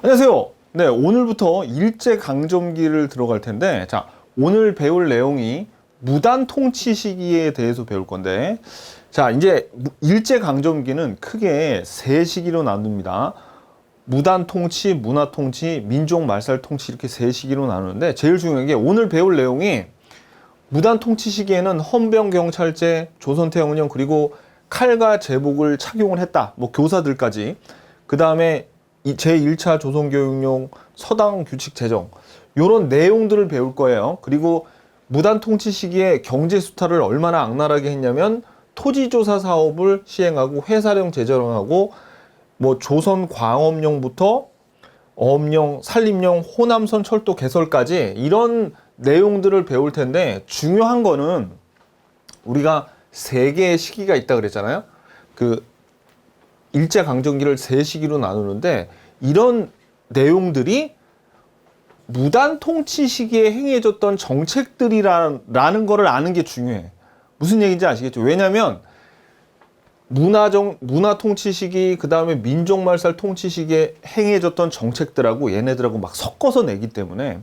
안녕하세요. 네, 오늘부터 일제강점기를 들어갈 텐데, 자, 오늘 배울 내용이 무단 통치 시기에 대해서 배울 건데, 자, 이제 일제강점기는 크게 세 시기로 나눕니다. 무단 통치, 문화 통치, 민족 말살 통치 이렇게 세 시기로 나누는데, 제일 중요한 게 오늘 배울 내용이 무단 통치 시기에는 헌병경찰제, 조선태양운영 그리고 칼과 제복을 착용을 했다. 뭐 교사들까지. 그 다음에 제1차 조선교육용 서당 규칙 제정 요런 내용들을 배울 거예요. 그리고 무단 통치 시기에 경제 수탈을 얼마나 악랄하게 했냐면 토지조사 사업을 시행하고 회사령 제정하고 뭐 조선 광업령부터 어업령, 산림령, 호남선 철도 개설까지 이런 내용들을 배울 텐데 중요한 거는 우리가 세 개의 시기가 있다 그랬잖아요. 그 일제강점기를 세 시기로 나누는데 이런 내용들이 무단 통치 시기에 행해졌던 정책들이라는 거를 아는 게 중요해. 무슨 얘기인지 아시겠죠? 왜냐하면 문화 통치 시기, 그 다음에 민족말살 통치 시기에 행해졌던 정책들하고 얘네들하고 막 섞어서 내기 때문에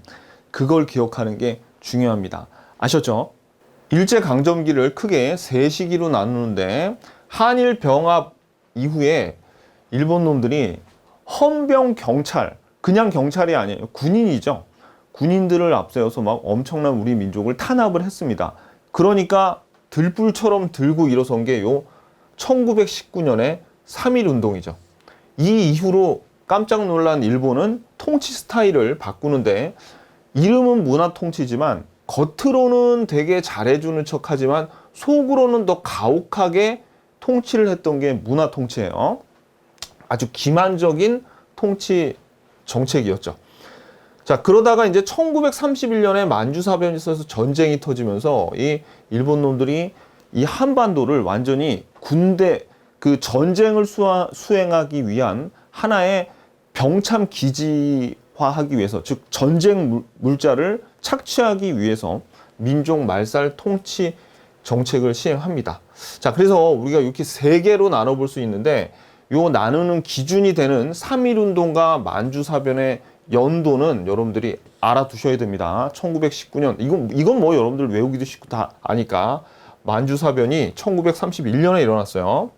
그걸 기억하는 게 중요합니다. 아셨죠? 일제강점기를 크게 세 시기로 나누는데 한일 병합 이후에 일본 놈들이 헌병 경찰, 그냥 경찰이 아니에요. 군인이죠. 군인들을 앞세워서 막 엄청난 우리 민족을 탄압을 했습니다. 그러니까 들불처럼 들고 일어선 게 요 1919년에 3.1 운동이죠. 이 이후로 깜짝 놀란 일본은 통치 스타일을 바꾸는데 이름은 문화 통치지만 겉으로는 되게 잘해주는 척 하지만 속으로는 더 가혹하게 통치를 했던 게 문화 통치예요. 아주 기만적인 통치 정책이었죠. 자, 그러다가 이제 1931년에 만주사변이 있어서 전쟁이 터지면서 이 일본 놈들이 이 한반도를 완전히 군대, 그 전쟁을 수행하기 위한 하나의 병참 기지화하기 위해서, 즉 전쟁 물자를 착취하기 위해서 민족 말살 통치 정책을 시행합니다. 자, 그래서 우리가 이렇게 세 개로 나눠볼 수 있는데 요 나누는 기준이 되는 3.1 운동과 만주사변의 연도는 여러분들이 알아두셔야 됩니다. 1919년. 이건 뭐 여러분들 외우기도 쉽고 다 아니까. 만주사변이 1931년에 일어났어요.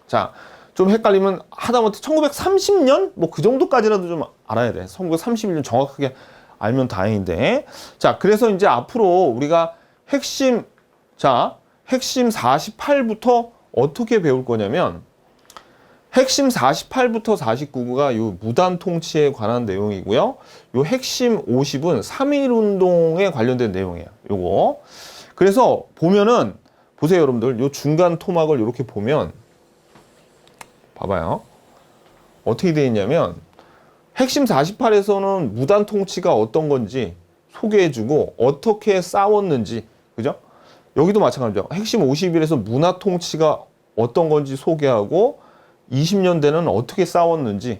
자, 좀 헷갈리면 하다못해 1930년? 뭐 그 정도까지라도 좀 알아야 돼. 1931년 정확하게 알면 다행인데. 자, 그래서 이제 앞으로 우리가 핵심 48부터 어떻게 배울 거냐면, 핵심 48부터 49가 요 무단 통치에 관한 내용이고요. 요 핵심 50은 3.1 운동에 관련된 내용이에요. 요거. 그래서 보면은, 보세요, 여러분들. 요 중간 토막을 이렇게 보면, 봐봐요. 어떻게 되어 있냐면, 핵심 48에서는 무단 통치가 어떤 건지 소개해주고, 어떻게 싸웠는지, 그죠? 여기도 마찬가지죠. 핵심 51에서 문화 통치가 어떤 건지 소개하고, 20년대는 어떻게 싸웠는지.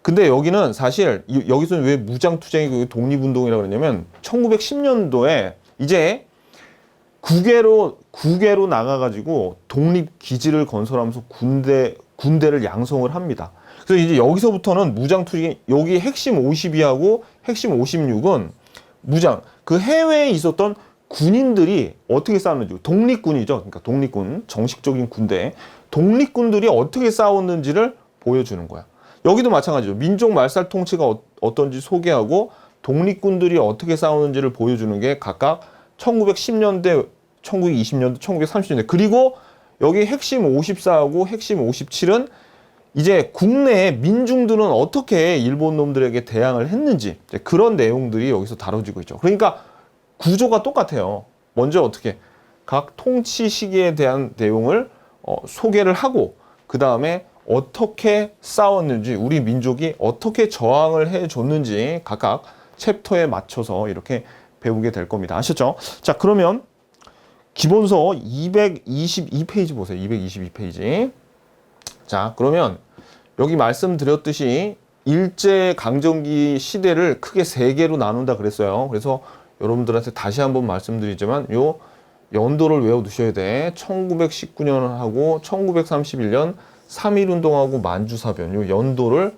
근데 여기는 사실, 여기서는 왜 무장투쟁이고 독립운동이라고 그러냐면, 1910년도에 이제 국외로 나가가지고 독립기지를 건설하면서 군대를 양성을 합니다. 그래서 이제 여기서부터는 무장투쟁, 여기 핵심 52하고 핵심 56은 무장, 그 해외에 있었던 군인들이 어떻게 싸웠는지, 독립군이죠. 그러니까 독립군, 정식적인 군대, 독립군들이 어떻게 싸웠는지를 보여주는 거야. 여기도 마찬가지죠. 민족 말살 통치가 어떤지 소개하고 독립군들이 어떻게 싸우는지를 보여주는 게 각각 1910년대, 1920년대, 1930년대. 그리고 여기 핵심 54하고 핵심 57은 이제 국내의 민중들은 어떻게 일본 놈들에게 대항을 했는지, 그런 내용들이 여기서 다뤄지고 있죠. 그러니까 구조가 똑같아요. 먼저 어떻게 각 통치 시기에 대한 내용을 소개를 하고, 그 다음에 어떻게 싸웠는지, 우리 민족이 어떻게 저항을 해줬는지 각각 챕터에 맞춰서 이렇게 배우게 될 겁니다. 아셨죠? 자, 그러면 기본서 222페이지 보세요. 222페이지. 자, 그러면 여기 말씀드렸듯이 일제강점기 시대를 크게 세 개로 나눈다 그랬어요. 그래서 여러분들한테 다시 한번 말씀드리지만 요 연도를 외워두셔야 돼. 1919년하고 1931년 3.1 운동하고 만주사변 요 연도를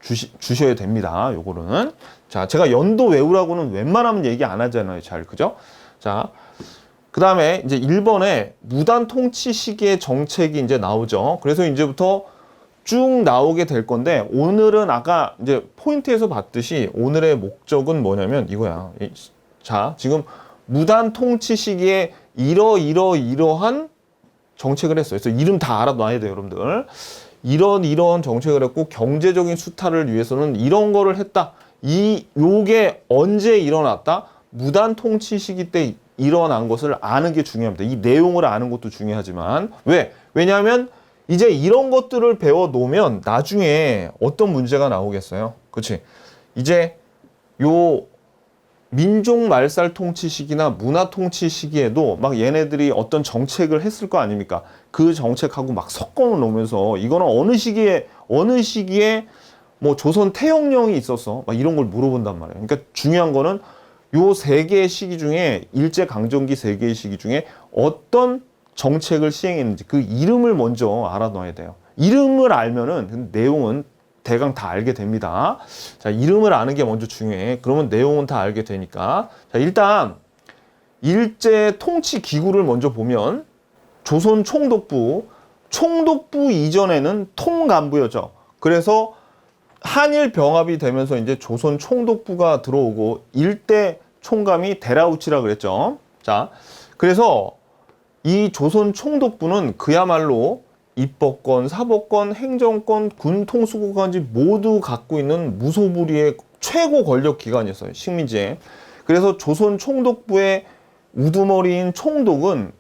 주셔야 됩니다. 요거는. 자, 제가 연도 외우라고는 웬만하면 얘기 안 하잖아요. 잘, 그죠? 자, 그 다음에 이제 1번에 무단 통치 시기의 정책이 이제 나오죠. 그래서 이제부터 쭉 나오게 될 건데, 오늘은 아까 이제 포인트에서 봤듯이 오늘의 목적은 뭐냐면 이거야. 자, 지금 무단 통치 시기에 이러한 정책을 했어요. 그래서 이름 다 알아놔야 돼요, 여러분들. 이런 정책을 했고, 경제적인 수탈을 위해서는 이런 거를 했다. 요게 언제 일어났다? 무단 통치 시기 때 일어난 것을 아는 게 중요합니다. 이 내용을 아는 것도 중요하지만. 왜냐하면 이제 이런 것들을 배워 놓으면 나중에 어떤 문제가 나오겠어요? 그렇지? 이제 요 민족 말살 통치 시기나 문화 통치 시기에도 막 얘네들이 어떤 정책을 했을 거 아닙니까? 그 정책하고 막 섞어 놓으면서 이거는 어느 시기에 뭐 조선 태영령이 있었어. 막 이런 걸 물어본단 말이에요. 그러니까 중요한 거는 요 세 개의 시기 중에 일제 강점기 세 개의 시기 중에 어떤 정책을 시행했는지 그 이름을 먼저 알아놔야 돼요. 이름을 알면은 내용은 대강 다 알게 됩니다. 자, 이름을 아는 게 먼저 중요해. 그러면 내용은 다 알게 되니까. 자, 일단 일제 통치 기구를 먼저 보면 조선 총독부 이전에는 통간부였죠. 그래서 한일 병합이 되면서 이제 조선 총독부가 들어오고 일대 총감이 데라우치라 그랬죠. 자, 그래서 이 조선 총독부는 그야말로 입법권, 사법권, 행정권, 군 통수권까지 모두 갖고 있는 무소불위의 최고 권력 기관이었어요. 식민지에. 그래서 조선 총독부의 우두머리인 총독은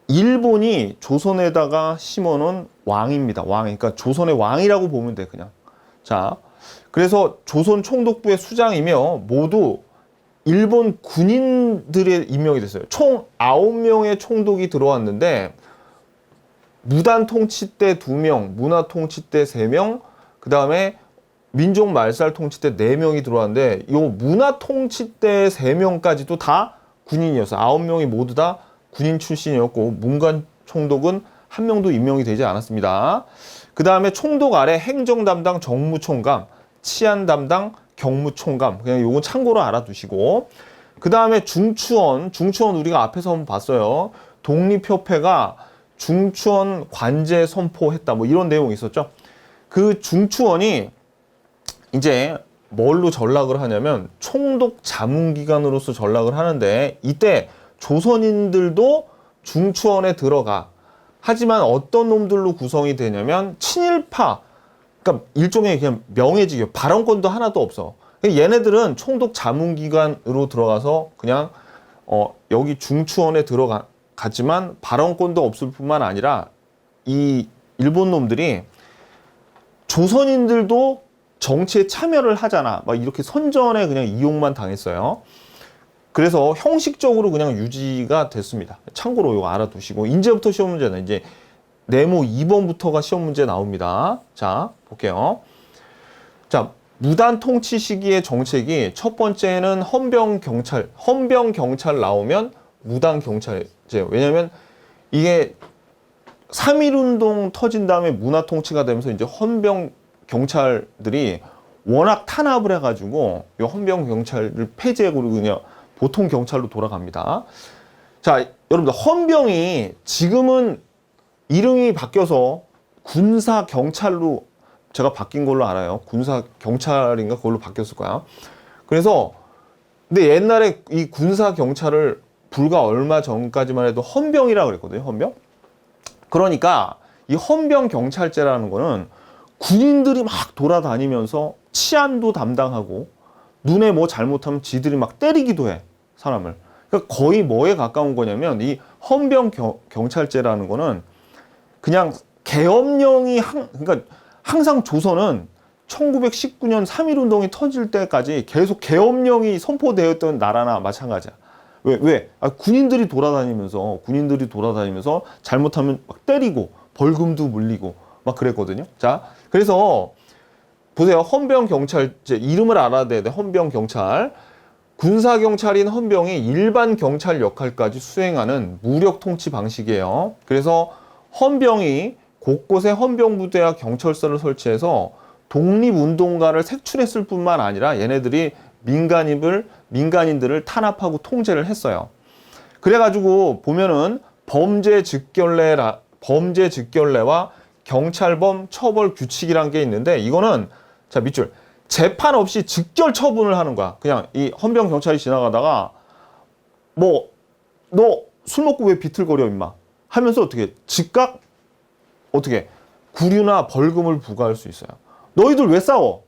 일본이 조선에다가 심어놓은 왕입니다. 왕. 그러니까 조선의 왕이라고 보면 돼, 그냥. 자, 그래서 조선 총독부의 수장이며 모두 일본 군인들의 임명이 됐어요. 총 9명의 총독이 들어왔는데 무단 통치 때 2명, 문화 통치 때 3명, 그 다음에 민족 말살 통치 때 4명이 들어왔는데 요 문화 통치 때 3명까지도 다 군인이었어요. 9명이 모두 다 군인 출신이었고 문관 총독은 1명도 임명이 되지 않았습니다. 그 다음에 총독 아래 행정 담당 정무총감, 치안 담당 경무총감, 그냥 요건 참고로 알아두시고, 그 다음에 중추원 우리가 앞에서 한번 봤어요. 독립협회가 중추원 관제 선포했다, 뭐 이런 내용이 있었죠. 그 중추원이 이제 뭘로 전락을 하냐면 총독 자문기관으로서 전락을 하는데, 이때 조선인들도 중추원에 들어가. 하지만 어떤 놈들로 구성이 되냐면 친일파, 그러니까 일종의 그냥 명예직이에요. 발언권도 하나도 없어. 얘네들은 총독 자문기관으로 들어가서 그냥 여기 중추원에 들어갔지만 발언권도 없을 뿐만 아니라 이 일본 놈들이 조선인들도 정치에 참여를 하잖아. 막 이렇게 선전에 그냥 이용만 당했어요. 그래서 형식적으로 그냥 유지가 됐습니다. 참고로 이거 알아두시고, 이제부터 시험 문제는 이제 네모 2번부터가 시험 문제 나옵니다. 자, 볼게요. 자, 무단 통치 시기의 정책이 첫 번째는 헌병 경찰 나오면 무단 경찰제. 왜냐면 이게 3.1운동 터진 다음에 문화 통치가 되면서 이제 헌병 경찰들이 워낙 탄압을 해가지고 이 헌병 경찰을 폐지하고 그냥 보통 경찰로 돌아갑니다. 자, 여러분들 헌병이 지금은 이름이 바뀌어서 군사 경찰로 제가 바뀐 걸로 알아요. 군사 경찰인가 그걸로 바뀌었을 거야. 그래서 근데 옛날에 이 군사 경찰을 불과 얼마 전까지만 해도 헌병이라고 그랬거든요. 헌병. 그러니까 이 헌병 경찰제라는 거는 군인들이 막 돌아다니면서 치안도 담당하고 눈에 뭐 잘못하면 지들이 막 때리기도 해, 사람을. 그러니까 거의 뭐에 가까운 거냐면 이 헌병 경찰제라는 거는 그냥 계엄령이 그러니까 항상 조선은 1919년 3.1운동이 터질 때까지 계속 계엄령이 선포되었던 나라나 마찬가지야. 왜? 군인들이 돌아다니면서 잘못하면 막 때리고 벌금도 물리고 막 그랬거든요. 자, 그래서 보세요. 헌병경찰제 이름을 알아야 돼. 헌병경찰. 군사경찰인 헌병이 일반 경찰 역할까지 수행하는 무력 통치 방식이에요. 그래서 헌병이 곳곳에 헌병부대와 경찰서를 설치해서 독립운동가를 색출했을 뿐만 아니라 얘네들이 민간인들을 탄압하고 통제를 했어요. 그래가지고 보면은 범죄 직결례와 경찰범 처벌 규칙이란 게 있는데, 이거는 자 밑줄 재판 없이 직결 처분을 하는 거야. 그냥 이 헌병 경찰이 지나가다가 뭐 너 술 먹고 왜 비틀거려 임마 하면서 어떻게 즉각 어떻게 구류나 벌금을 부과할 수 있어요. 너희들 왜 싸워?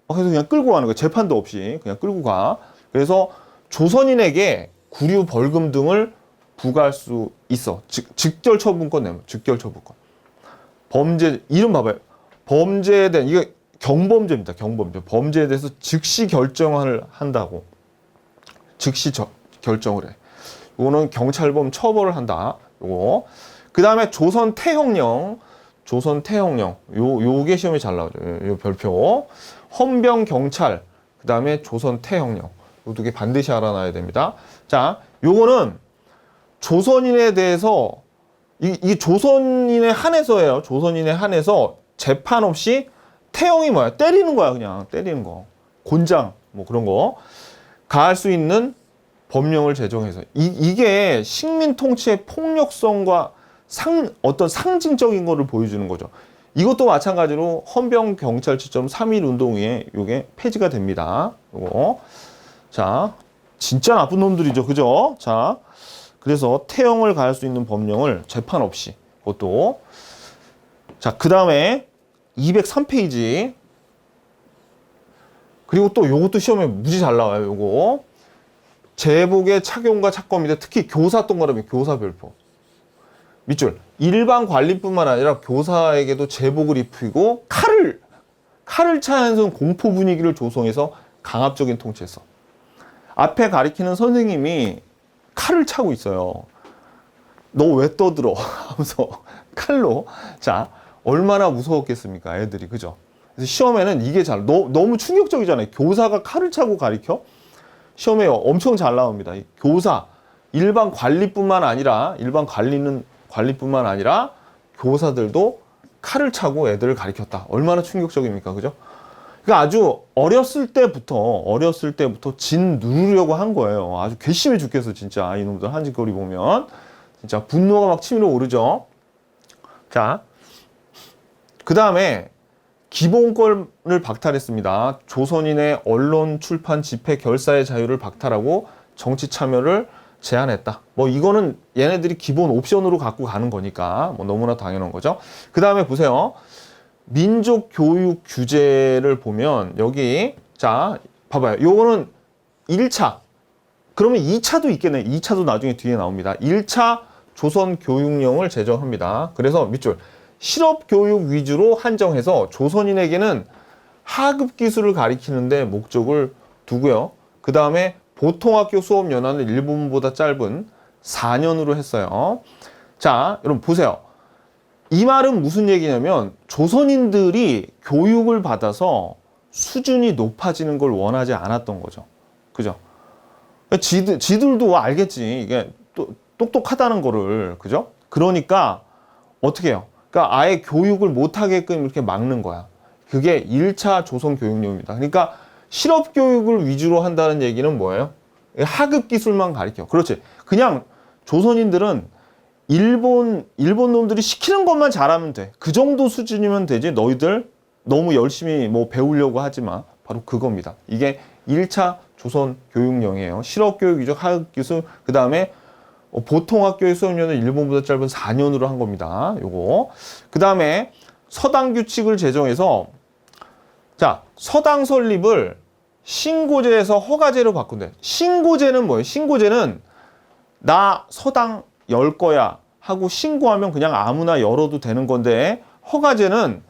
그래서 그냥 끌고 가는 거야. 재판도 없이 그냥 끌고 가. 그래서 조선인에게 구류, 벌금 등을 부과할 수 있어. 직결 처분권 내면 직결 처분권. 범죄 이름 봐봐요. 범죄에 대한 이게 경범죄입니다. 경범죄. 범죄에 대해서 즉시 결정을 한다고. 즉시 결정을 해. 이거는 경찰범 처벌을 한다. 요거. 그 다음에 조선 태형령. 요게 시험에 잘 나오죠. 요 별표. 헌병 경찰. 그 다음에 조선 태형령. 요 두 개 반드시 알아놔야 됩니다. 자, 요거는 조선인에 대해서 이 조선인에 한해서예요. 조선인에 한해서 재판 없이 태형이 뭐야? 때리는 거야. 그냥 때리는 거. 곤장 뭐 그런 거 가할 수 있는 법령을 제정해서 이게 식민 통치의 폭력성과 어떤 상징적인 거를 보여주는 거죠. 이것도 마찬가지로 헌병 경찰 3.1 운동위에 요게 폐지가 됩니다. 요거. 자, 진짜 나쁜 놈들이죠. 그죠? 자, 그래서 태형을 가할 수 있는 법령을 재판 없이 그것도. 자, 그 다음에 203페이지. 그리고 또 요것도 시험에 무지 잘 나와요. 요거. 제복의 착용과 착검인데 특히 교사 동그라미 교사 별표. 밑줄. 일반 관리뿐만 아니라 교사에게도 제복을 입히고 칼을 차면서 공포 분위기를 조성해서 강압적인 통치했어. 앞에 가리키는 선생님이 칼을 차고 있어요. 너 왜 떠들어? 하면서 칼로. 자, 얼마나 무서웠겠습니까, 애들이. 그죠? 그래서 시험에는 이게 너무 충격적이잖아요. 교사가 칼을 차고 가리켜? 시험에 엄청 잘 나옵니다. 교사, 일반 관리뿐만 아니라 교사들도 칼을 차고 애들을 가리켰다. 얼마나 충격적입니까? 그죠? 그러니까 아주 어렸을 때부터 진 누르려고 한 거예요. 아주 괘씸해 죽겠어, 진짜. 이놈들 한 짓거리 보면. 진짜 분노가 막 치밀어 오르죠. 자, 그 다음에 기본권을 박탈했습니다. 조선인의 언론, 출판, 집회, 결사의 자유를 박탈하고 정치 참여를 제한했다. 뭐 이거는 얘네들이 기본 옵션으로 갖고 가는 거니까 뭐 너무나 당연한 거죠. 그 다음에 보세요. 민족 교육 규제를 보면 여기 자 봐봐요. 요거는 1차. 그러면 2차도 있겠네. 2차도 나중에 뒤에 나옵니다. 1차 조선 교육령을 제정합니다. 그래서 밑줄. 실업 교육 위주로 한정해서 조선인에게는 하급 기술을 가리키는데 목적을 두고요. 그 다음에 보통학교 수업 연한을 일본보다 짧은 4년으로 했어요. 자, 여러분 보세요. 이 말은 무슨 얘기냐면 조선인들이 교육을 받아서 수준이 높아지는 걸 원하지 않았던 거죠. 그죠? 지들도 알겠지. 이게 똑똑하다는 거를. 그죠? 그러니까 어떻게 해요? 그러니까 아예 교육을 못하게끔 이렇게 막는 거야. 그게 1차 조선 교육령입니다. 그러니까 실업 교육을 위주로 한다는 얘기는 뭐예요? 하급 기술만 가르쳐. 그렇지. 그냥 조선인들은 일본 놈들이 시키는 것만 잘하면 돼. 그 정도 수준이면 되지. 너희들 너무 열심히 뭐 배우려고 하지 마. 바로 그겁니다. 이게 1차 조선 교육령이에요. 실업 교육 위주 하급 기술. 그 다음에 보통 학교의 수업료는 일본보다 짧은 4년으로 한 겁니다. 요거. 그 다음에 서당 규칙을 제정해서 자, 서당 설립을 신고제에서 허가제로 바꾼대. 신고제는 뭐예요? 신고제는 나 서당 열 거야 하고 신고하면 그냥 아무나 열어도 되는 건데, 허가제는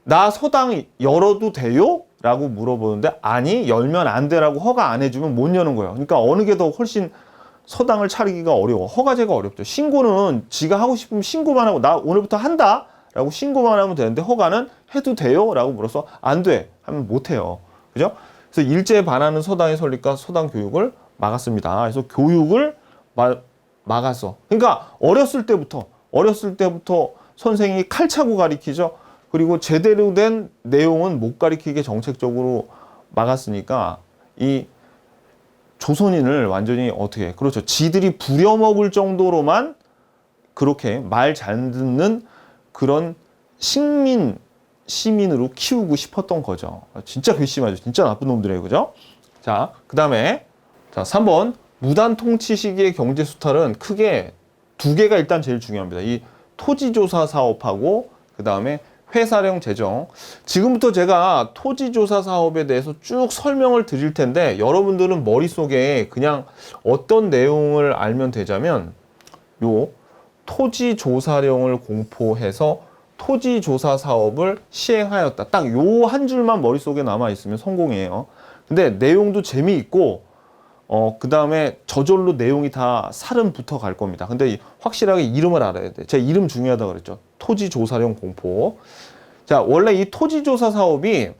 나 서당 열어도 돼요? 라고 물어보는데 아니, 열면 안 돼라고 허가 안 해주면 못 여는 거예요. 그러니까 어느 게 더 훨씬 서당을 차리기가 어려워. 허가제가 어렵죠. 신고는 지가 하고 싶으면 신고만 하고 나 오늘부터 한다 라고 신고만 하면 되는데, 허가는 해도 돼요? 라고 물어서 안 돼 하면 못 해요. 그죠? 그래서 일제에 반하는 서당의 설립과 서당 교육을 막았습니다. 그래서 교육을 막았어. 그러니까 어렸을 때부터 선생이 칼 차고 가리키죠. 그리고 제대로 된 내용은 못 가리키게 정책적으로 막았으니까 이 조선인을 완전히 어떻게, 그렇죠. 지들이 부려먹을 정도로만 그렇게 말 잘 듣는 그런 시민으로 키우고 싶었던 거죠. 진짜 괘씸하죠. 진짜 나쁜 놈들이에요. 그죠? 자, 그 다음에, 자, 3번. 무단 통치 시기의 경제 수탈은 크게 두 개가 일단 제일 중요합니다. 이 토지조사 사업하고, 그 다음에 회사령 재정. 지금부터 제가 토지조사 사업에 대해서 쭉 설명을 드릴 텐데, 여러분들은 머릿속에 그냥 어떤 내용을 알면 되자면, 요 토지조사령을 공포해서 토지조사 사업을 시행하였다. 딱 요 한 줄만 머릿속에 남아있으면 성공이에요. 근데 내용도 재미있고, 그 다음에 저절로 내용이 다 살은 붙어 갈 겁니다. 근데 확실하게 이름을 알아야 돼. 제가 이름 중요하다고 그랬죠. 토지조사령 공포. 자, 원래 이 토지조사 사업이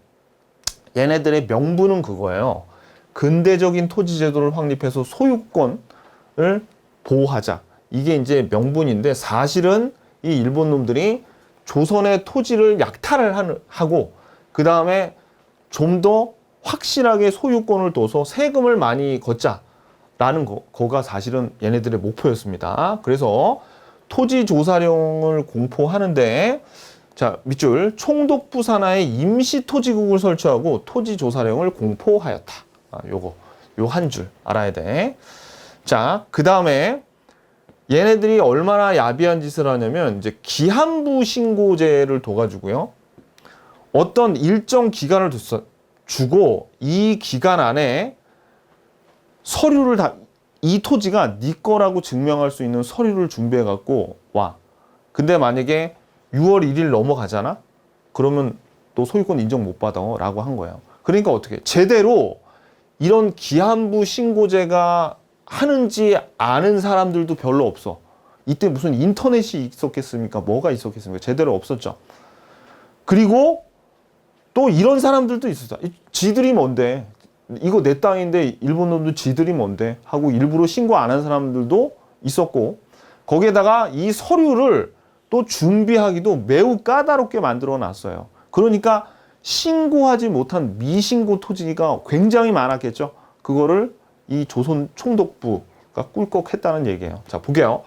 얘네들의 명분은 그거예요. 근대적인 토지제도를 확립해서 소유권을 보호하자. 이게 이제 명분인데, 사실은 이 일본 놈들이 조선의 토지를 약탈을 하고, 그 다음에 좀 더 확실하게 소유권을 둬서 세금을 많이 걷자라는 거가 사실은 얘네들의 목표였습니다. 그래서 토지조사령을 공포하는데, 자, 밑줄, 총독부 산하에 임시토지국을 설치하고 토지조사령을 공포하였다. 요 한 줄 알아야 돼. 자, 그 다음에 얘네들이 얼마나 야비한 짓을 하냐면, 이제 기한부 신고제를 둬가지고요. 어떤 일정 기간을 주고, 이 기간 안에 서류를 이 토지가 네 거라고 증명할 수 있는 서류를 준비해갖고 와. 근데 만약에 6월 1일 넘어가잖아? 그러면 또 소유권 인정 못 받아. 라고 한 거예요. 그러니까 어떻게, 제대로 이런 기한부 신고제가 하는지 아는 사람들도 별로 없어. 이때 무슨 인터넷이 있었겠습니까? 뭐가 있었겠습니까? 제대로 없었죠. 그리고 또 이런 사람들도 있었어. 지들이 뭔데? 이거 내 땅인데 일본 놈도 지들이 뭔데? 하고 일부러 신고 안 한 사람들도 있었고, 거기에다가 이 서류를 또 준비하기도 매우 까다롭게 만들어 놨어요. 그러니까 신고하지 못한 미신고 토지가 굉장히 많았겠죠. 그거를 이 조선 총독부가 꿀꺽했다는 얘기예요. 자, 볼게요.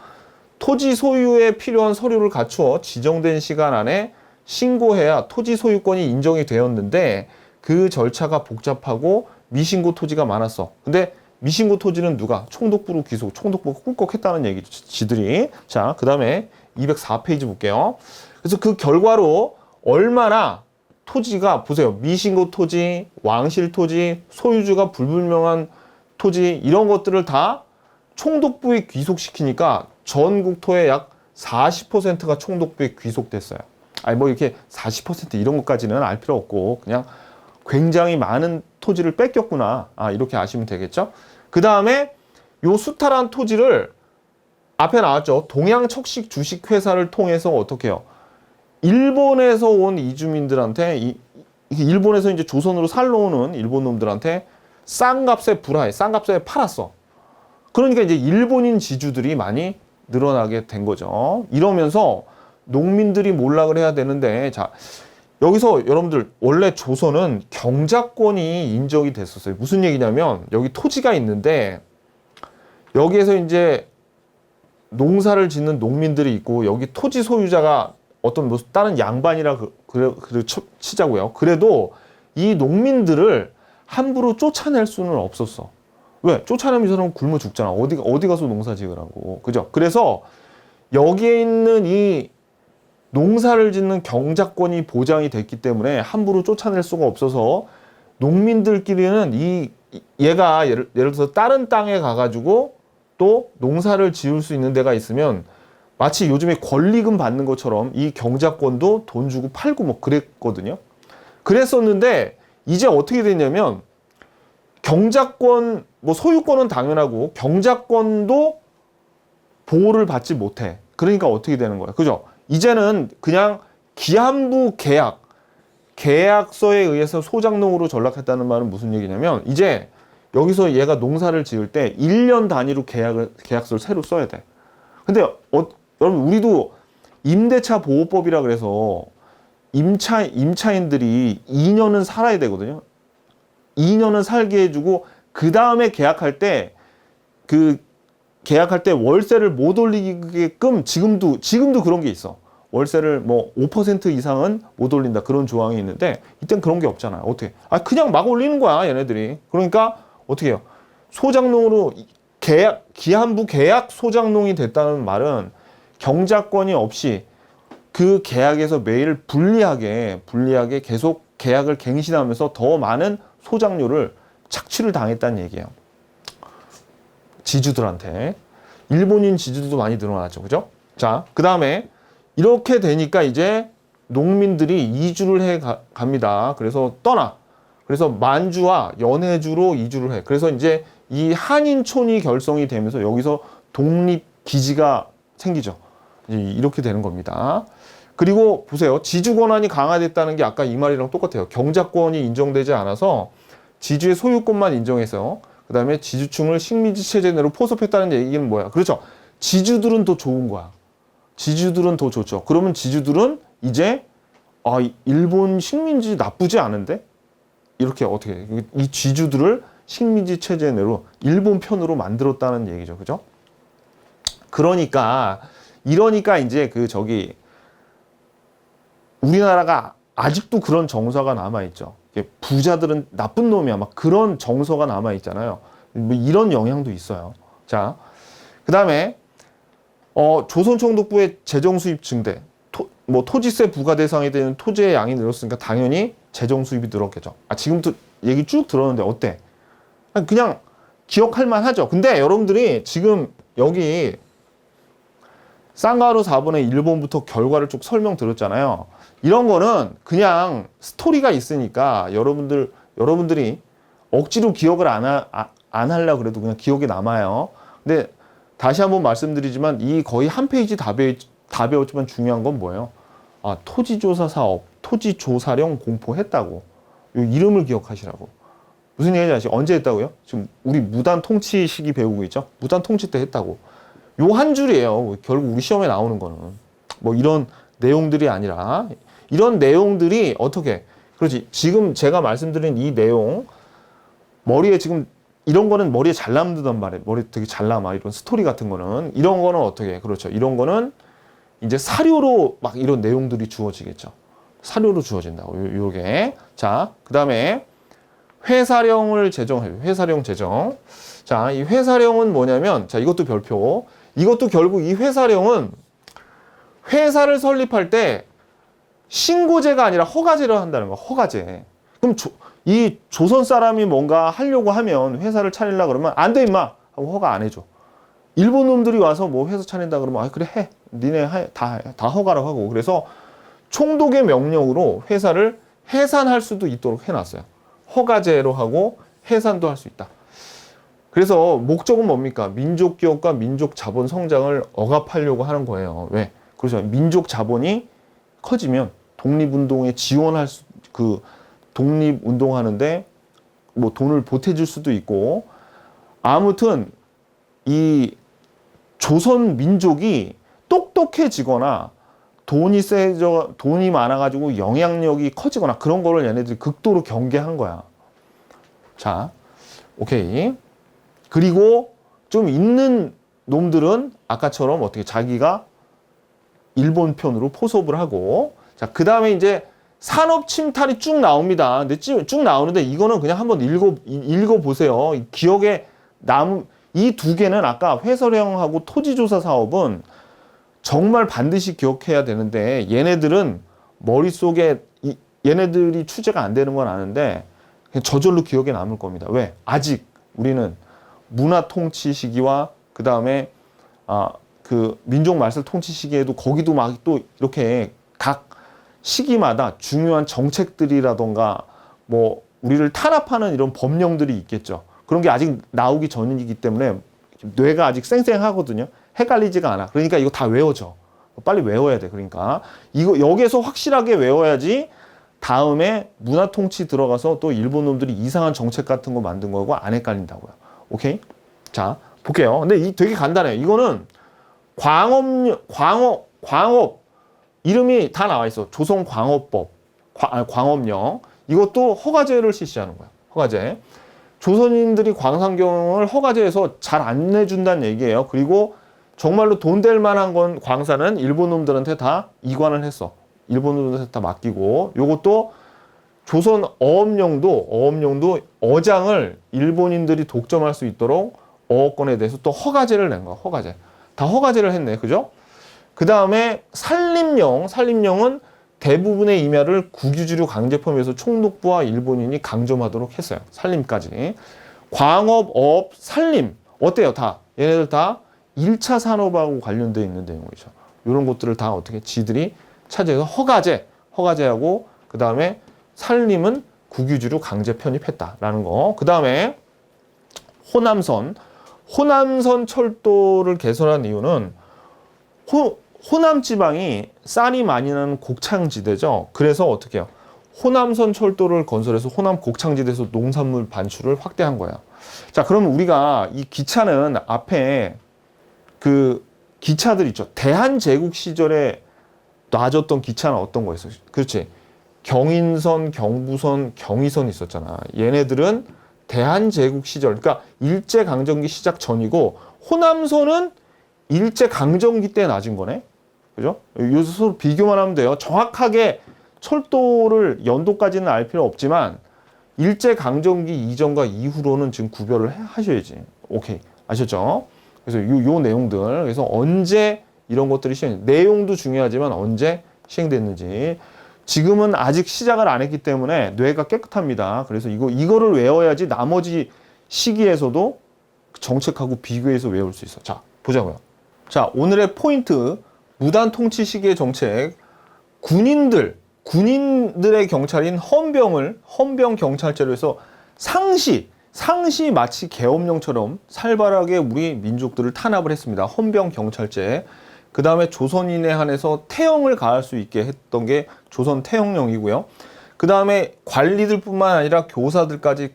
토지 소유에 필요한 서류를 갖추어 지정된 시간 안에 신고해야 토지 소유권이 인정이 되었는데, 그 절차가 복잡하고 미신고 토지가 많았어. 근데 미신고 토지는 누가? 총독부로 귀속, 총독부가 꿀꺽했다는 얘기죠. 지들이. 자, 그 다음에 204페이지 볼게요. 그래서 그 결과로 얼마나 토지가, 보세요. 미신고 토지, 왕실 토지, 소유주가 불분명한 토지, 이런 것들을 다 총독부에 귀속시키니까 전국토의 약 40%가 총독부에 귀속됐어요. 아니 뭐 이렇게 40% 이런 것까지는 알 필요 없고, 그냥 굉장히 많은 토지를 뺏겼구나, 이렇게 아시면 되겠죠. 그 다음에 요 수탈한 토지를 앞에 나왔죠. 동양척식 주식회사를 통해서 어떻게 해요? 일본에서 온 이주민들한테, 일본에서 이제 조선으로 살러 오는 일본 놈들한테 싼 값에 싼 값에 팔았어. 그러니까 이제 일본인 지주들이 많이 늘어나게 된 거죠. 이러면서 농민들이 몰락을 해야 되는데, 자, 여기서 여러분들 원래 조선은 경작권이 인정이 됐었어요. 무슨 얘기냐면, 여기 토지가 있는데 여기에서 이제 농사를 짓는 농민들이 있고, 여기 토지 소유자가 어떤 뭐 다른 양반이라 치자고요. 그래도 이 농민들을 함부로 쫓아낼 수는 없었어. 왜? 쫓아내면 이 사람은 굶어 죽잖아. 어디 가서 농사 지으라고. 그죠? 그래서 여기에 있는 이 농사를 짓는 경작권이 보장이 됐기 때문에 함부로 쫓아낼 수가 없어서, 농민들끼리는 얘가 예를 들어서 다른 땅에 가가지고 또 농사를 지을 수 있는 데가 있으면 마치 요즘에 권리금 받는 것처럼 이 경작권도 돈 주고 팔고 뭐 그랬거든요. 그랬었는데 이제 어떻게 됐냐면, 경작권, 뭐 소유권은 당연하고 경작권도 보호를 받지 못해. 그러니까 어떻게 되는 거야? 그죠? 이제는 그냥 기한부 계약서에 의해서 소장농으로 전락했다는 말은 무슨 얘기냐면, 이제 여기서 얘가 농사를 지을 때 1년 단위로 계약서를 새로 써야 돼. 근데 여러분, 우리도 임대차 보호법이라 그래서 임차인들이 2년은 살아야 되거든요. 2년은 살게 해주고 그 다음에 계약할 때 월세를 못 올리게끔 지금도 그런 게 있어. 월세를 뭐 5% 이상은 못 올린다 그런 조항이 있는데 이땐 그런 게 없잖아요. 어떻게? 그냥 막 올리는 거야 얘네들이. 그러니까 어떻게 해요? 소장농으로 기한부 계약 소장농이 됐다는 말은 경작권이 없이 그 계약에서 매일 불리하게 계속 계약을 갱신하면서 더 많은 소장료를 착취를 당했다는 얘기예요. 지주들한테. 일본인 지주들도 많이 늘어났죠. 그죠? 자, 그 다음에 이렇게 되니까 이제 농민들이 이주를 해 갑니다. 그래서 그래서 만주와 연해주로 이주를 해. 그래서 이제 이 한인촌이 결성이 되면서 여기서 독립기지가 생기죠. 이렇게 되는 겁니다. 그리고 보세요. 지주 권한이 강화됐다는 게 아까 이 말이랑 똑같아요. 경작권이 인정되지 않아서 지주의 소유권만 인정해서 그 다음에 지주층을 식민지 체제 내로 포섭했다는 얘기는 뭐야? 그렇죠. 지주들은 더 좋은 거야. 지주들은 더 좋죠. 그러면 지주들은 이제 일본 식민지 나쁘지 않은데? 이렇게 어떻게 이 지주들을 식민지 체제 내로 일본 편으로 만들었다는 얘기죠. 그죠? 이러니까 이제 우리나라가 아직도 그런 정서가 남아있죠. 부자들은 나쁜 놈이야. 막 그런 정서가 남아있잖아요. 뭐 이런 영향도 있어요. 자, 그 다음에, 조선총독부의 재정 수입 증대, 토지세 부과 대상이 되는 토지의 양이 늘었으니까 당연히 재정 수입이 늘었겠죠. 지금도 얘기 쭉 들었는데 어때? 그냥 기억할 만하죠. 근데 여러분들이 지금 여기 쌍가루 4번의 1번부터 결과를 쭉 설명드렸잖아요. 이런 거는 그냥 스토리가 있으니까 여러분들이 억지로 기억을 안 하려고 그래도 그냥 기억에 남아요. 근데 다시 한번 말씀드리지만 이 거의 한 페이지 다 배웠지만 중요한 건 뭐예요? 토지조사 사업, 토지조사령 공포했다고. 요 이름을 기억하시라고. 무슨 얘기인지 아시죠? 언제 했다고요? 지금 우리 무단 통치 시기 배우고 있죠? 무단 통치 때 했다고. 요 한 줄이에요. 결국 우리 시험에 나오는 거는. 뭐 이런 내용들이 아니라 이런 내용들이 어떻게 그렇지 지금 제가 말씀드린 이 내용 머리에 지금 이런 거는 머리에 잘 남는단 말이에요. 머리에 되게 잘 남아. 이런 스토리 같은 거는 이런 거는 어떻게 그렇죠. 이런 거는 이제 사료로 막 이런 내용들이 주어지겠죠. 사료로 주어진다고. 요게. 자, 그다음에 회사령을 제정해요. 회사령 제정. 자, 이 회사령은 뭐냐면 자, 이것도 별표. 이것도 결국 이 회사령은 회사를 설립할 때 신고제가 아니라 허가제를 한다는 거야. 허가제. 그럼 이 조선 사람이 뭔가 하려고 하면 회사를 차리려 그러면 안 돼 임마 하고 허가 안 해줘. 일본 놈들이 와서 뭐 회사 차린다 그러면 그래 해. 니네 다 허가라고 하고. 그래서 총독의 명령으로 회사를 해산할 수도 있도록 해놨어요. 허가제로 하고 해산도 할 수 있다. 그래서 목적은 뭡니까? 민족 기업과 민족 자본 성장을 억압하려고 하는 거예요. 왜? 그렇죠. 민족 자본이 커지면 독립운동에 지원할 독립운동하는데 뭐 돈을 보태줄 수도 있고 아무튼 이 조선 민족이 똑똑해지거나 돈이 많아가지고 영향력이 커지거나 그런 거를 얘네들이 극도로 경계한 거야. 자, 오케이. 그리고 좀 있는 놈들은 아까처럼 어떻게 자기가 일본 편으로 포섭을 하고 자, 그 다음에 이제 산업 침탈이 쭉 나옵니다. 근데 쭉 나오는데 이거는 그냥 한번 읽어보세요. 기억에 이 두 개는 아까 회사령하고 토지조사 사업은 정말 반드시 기억해야 되는데 얘네들은 머릿속에 얘네들이 취재가 안 되는 건 아는데 저절로 기억에 남을 겁니다. 왜? 아직 우리는 문화 통치 시기와 그 다음에 그 민족 말살 통치 시기에도 거기도 막 또 이렇게 각 시기마다 중요한 정책들이라던가 뭐 우리를 탄압하는 이런 법령들이 있겠죠. 그런 게 아직 나오기 전이기 때문에 뇌가 아직 쌩쌩하거든요. 헷갈리지가 않아. 그러니까 이거 다 외워져. 빨리 외워야 돼. 그러니까 이거 여기에서 확실하게 외워야지 다음에 문화 통치 들어가서 또 일본 놈들이 이상한 정책 같은 거 만든 거고 안 헷갈린다고요. 오케이? 자, 볼게요. 근데 되게 간단해요. 이거는 광업 이름이 다 나와 있어. 조선광업법, 광업령. 이것도 허가제를 실시하는 거야. 허가제. 조선인들이 광산경을 허가제에서 잘 안 내준다는 얘기예요. 그리고 정말로 돈 될 만한 건 광산은 일본 놈들한테 다 이관을 했어. 일본 놈들한테 다 맡기고, 요것도 조선 어업령도 어장을 일본인들이 독점할 수 있도록 어업권에 대해서 또 허가제를 낸 거야. 허가제. 다 허가제를 했네. 그죠? 그 다음에 산림령은 대부분의 임야를 국유지로 강제 포함해서 총독부와 일본인이 강점하도록 했어요. 산림까지. 광업, 어업, 산림. 어때요? 다. 얘네들 다 1차 산업하고 관련되어 있는 내용이죠. 이런 것들을 다 어떻게 지들이 차지해서 허가제하고 그 다음에 산림은 국유지로 강제 편입했다라는 거. 그 다음에 호남선 철도를 개설한 이유는 호남 지방이 쌀이 많이 나는 곡창지대죠. 그래서 어떻게 해요? 호남선 철도를 건설해서 호남 곡창지대에서 농산물 반출을 확대한 거야. 자, 그러면 우리가 이 기차는 앞에 그 기차들 있죠. 대한제국 시절에 놔줬던 기차는 어떤 거였어? 그렇지. 경인선, 경부선, 경의선 있었잖아. 얘네들은 대한제국 시절, 그러니까 일제강점기 시작 전이고, 호남선은 일제강점기 때 낮은 거네. 그죠? 여기서 서로 비교만 하면 돼요. 정확하게 철도를 연도까지는 알 필요 없지만, 일제강점기 이전과 이후로는 지금 구별을 하셔야지. 오케이. 아셨죠? 그래서 요 내용들. 그래서 언제 이런 것들이 내용도 중요하지만 언제 시행됐는지. 지금은 아직 시작을 안 했기 때문에 뇌가 깨끗합니다. 그래서 이거를 외워야지 나머지 시기에서도 정책하고 비교해서 외울 수 있어. 자, 보자고요. 자, 오늘의 포인트. 무단 통치 시기의 정책. 군인들의 경찰인 헌병 경찰제로 해서 상시 마치 계엄령처럼 살벌하게 우리 민족들을 탄압을 했습니다. 헌병 경찰제. 그 다음에 조선인에 한해서 태형을 가할 수 있게 했던 게 조선 태형령이고요. 그 다음에 관리들뿐만 아니라 교사들까지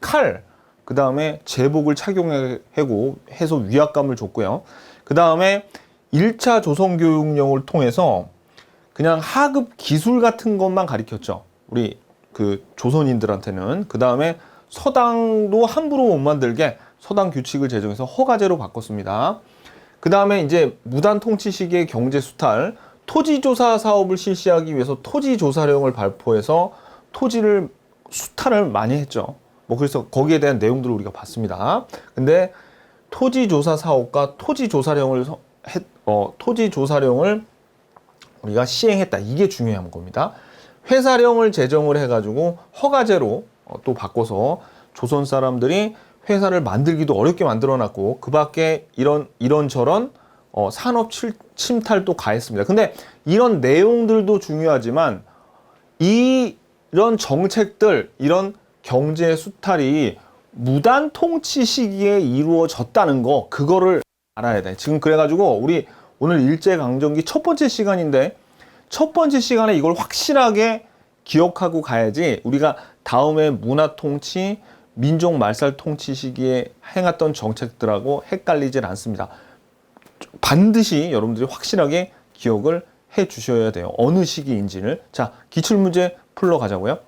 그 다음에 제복을 착용하고 해서 위압감을 줬고요. 그 다음에 1차 조선교육령을 통해서 그냥 하급 기술 같은 것만 가르쳤죠. 우리 그 조선인들한테는. 그 다음에 서당도 함부로 못 만들게 서당 규칙을 제정해서 허가제로 바꿨습니다. 그 다음에 이제 무단 통치 시기의 경제 수탈, 토지조사 사업을 실시하기 위해서 토지조사령을 발표해서 토지를 수탈을 많이 했죠. 뭐 그래서 거기에 대한 내용들을 우리가 봤습니다. 근데 토지조사 사업과 토지조사령을 우리가 시행했다. 이게 중요한 겁니다. 회사령을 제정을 해가지고 허가제로 또 바꿔서 조선 사람들이 회사를 만들기도 어렵게 만들어놨고 그 밖에 이런저런 산업 침탈도 가했습니다. 근데 이런 내용들도 중요하지만 이런 정책들, 이런 경제 수탈이 무단 통치 시기에 이루어졌다는 거, 그거를 알아야 돼. 지금 그래가지고 우리 오늘 일제강점기 첫 번째 시간인데 첫 번째 시간에 이걸 확실하게 기억하고 가야지 우리가 다음에 문화통치, 민족 말살 통치 시기에 행했던 정책들하고 헷갈리질 않습니다. 반드시 여러분들이 확실하게 기억을 해 주셔야 돼요. 어느 시기인지를. 자, 기출문제 풀러 가자고요.